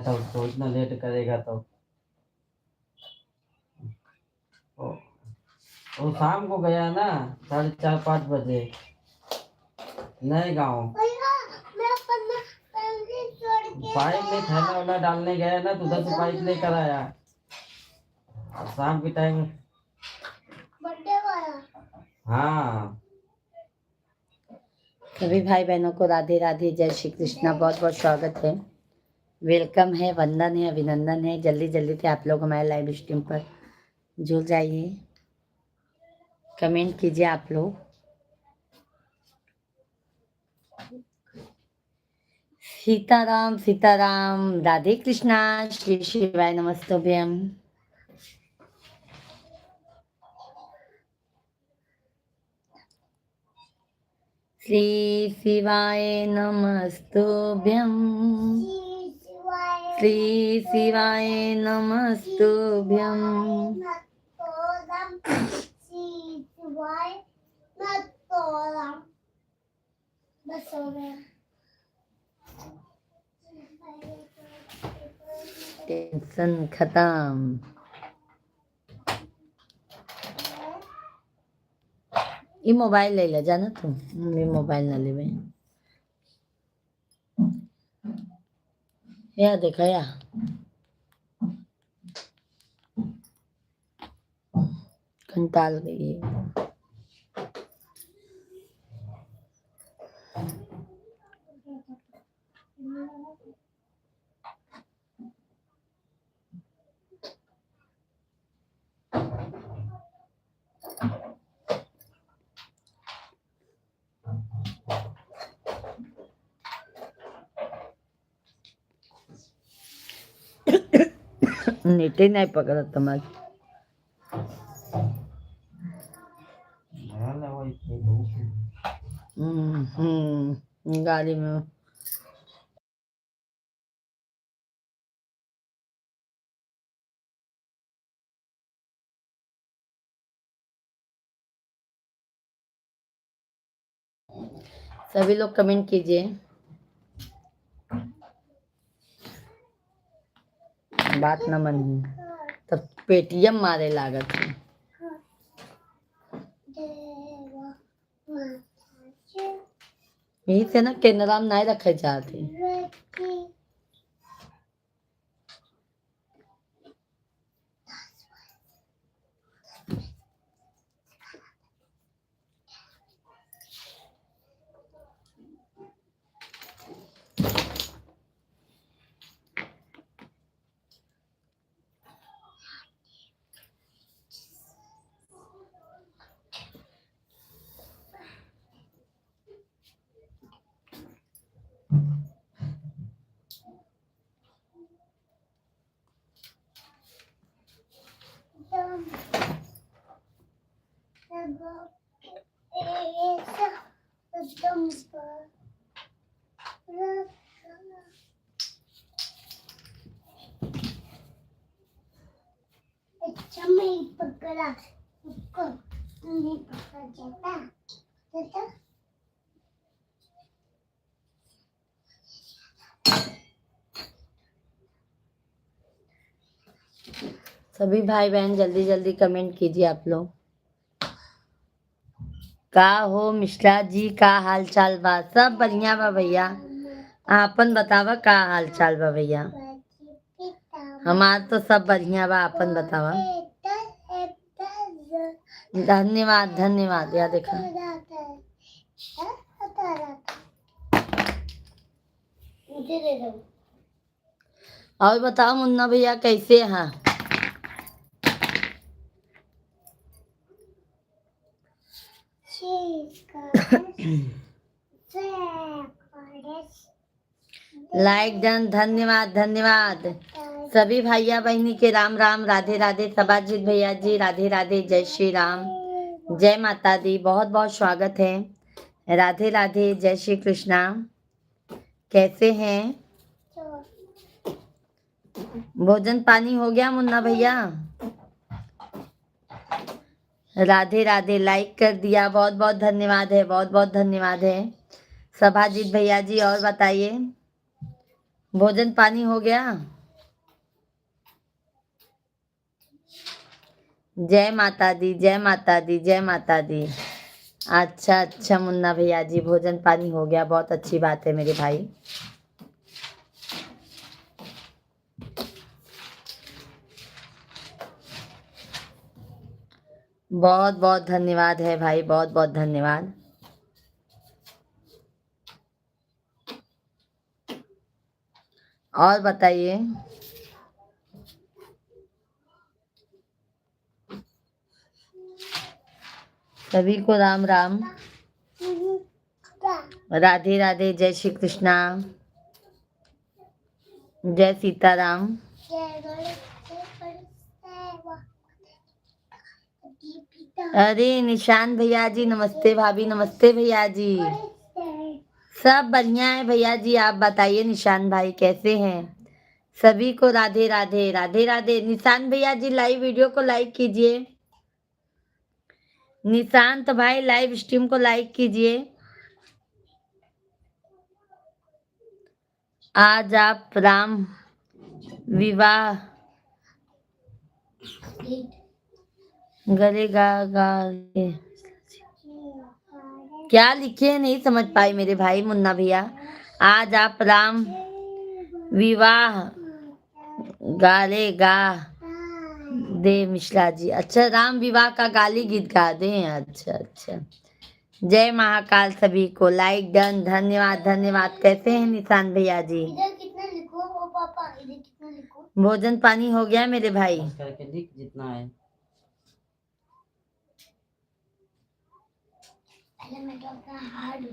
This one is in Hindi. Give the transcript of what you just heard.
तो इतना लेट करेगा तो वो वो शाम को गया ना 4:30-5 बजे नए गाँव। पाइप में थैला वाला डालने गया ना तो उधर से पाइप लेकर आया और शाम के टाइम। हाँ सभी भाई बहनों को राधे राधे, जय श्री कृष्णा। बहुत बहुत स्वागत है, वेलकम है, वंदन है, अभिनंदन है। जल्दी जल्दी से आप लोग हमारे लाइव स्ट्रीम पर जुड़ जाइए, कमेंट कीजिए आप लोग। सीताराम सीताराम, राधे कृष्णा, श्री शिवाय नमस्तुभ्यम। श्री शिवाय नमस्तुभ्यम, श्री शिवाय नमस्तुभ्यम। बस हो गया, टेंशन खत्म। ये मोबाइल ले ले जाना तुम, ये मोबाइल ना ले। या देखा या कंटाल गई है। नेटे नहीं पकड़ा तुम्हारी। गाड़ी में सभी लोग कमेंट कीजिए। बात न मन तब पेटीएम मारे लागत है। यही से ना केनरा में नहीं रखे जाते। अच्छा मैं पकड़ा उसको, नहीं पकड़ा जाता तो सभी भाई बहन जल्दी जल्दी कमेंट कीजिए आप लोग। का हो मिश्रा जी, का हाल चाल बा? सब बढ़िया बा भैया, आपन बतावा का हाल चाल बा भैया? हमार तो सब बढ़िया बा, आपन बतावा। धन्यवाद धन्यवाद। या देखा और बताओ मुन्ना भैया कैसे हैं? लाइक डन, धन्यवाद धन्यवाद। सभी भैया बहनी के राम राम, राधे राधे। सबाजीत भैया जी राधे राधे, जय श्री राम, जय माता दी। बहुत बहुत स्वागत है, राधे राधे, जय श्री कृष्णा। कैसे हैं? भोजन पानी हो गया मुन्ना भैया? राधे राधे, लाइक कर दिया, बहुत बहुत धन्यवाद है, बहुत बहुत धन्यवाद है सभाजीत भैया जी। और बताइए भोजन पानी हो गया? जय माता दी, जय माता दी, जय माता दी। अच्छा अच्छा मुन्ना भैया जी, भोजन पानी हो गया, बहुत अच्छी बात है मेरे भाई। बहुत बहुत धन्यवाद है भाई, बहुत बहुत धन्यवाद। और बताइए। सभी को राम राम, राधे राधे, जय श्री कृष्णा, जय सीताराम। अरे निशान भैया जी नमस्ते, भाभी नमस्ते भैया जी। सब बढ़िया है भैया जी, आप बताइए निशान भाई कैसे हैं? सभी को राधे राधे, राधे राधे। निशान भैया जी लाइव वीडियो को लाइक कीजिए। निशांत भाई लाइव स्ट्रीम को लाइक कीजिए। आज आप राम विवाह गले गा गा क्या लिखे नहीं समझ पाई मेरे भाई मुन्ना भैया। आज आप राम विवाह गाले गा दे मिश्रा जी। अच्छा राम विवाह का गाली गीत गा दे। अच्छा अच्छा, जय महाकाल। सभी को लाइक डन, धन्यवाद धन्यवाद। कैसे हैं निशान भैया जी? इधर कितना लिखो वो पापा, इधर कितना लिखो। भोजन पानी हो गया मेरे भाई? बस करके लिख जितना है। पहले मैं तो अपना हार्ड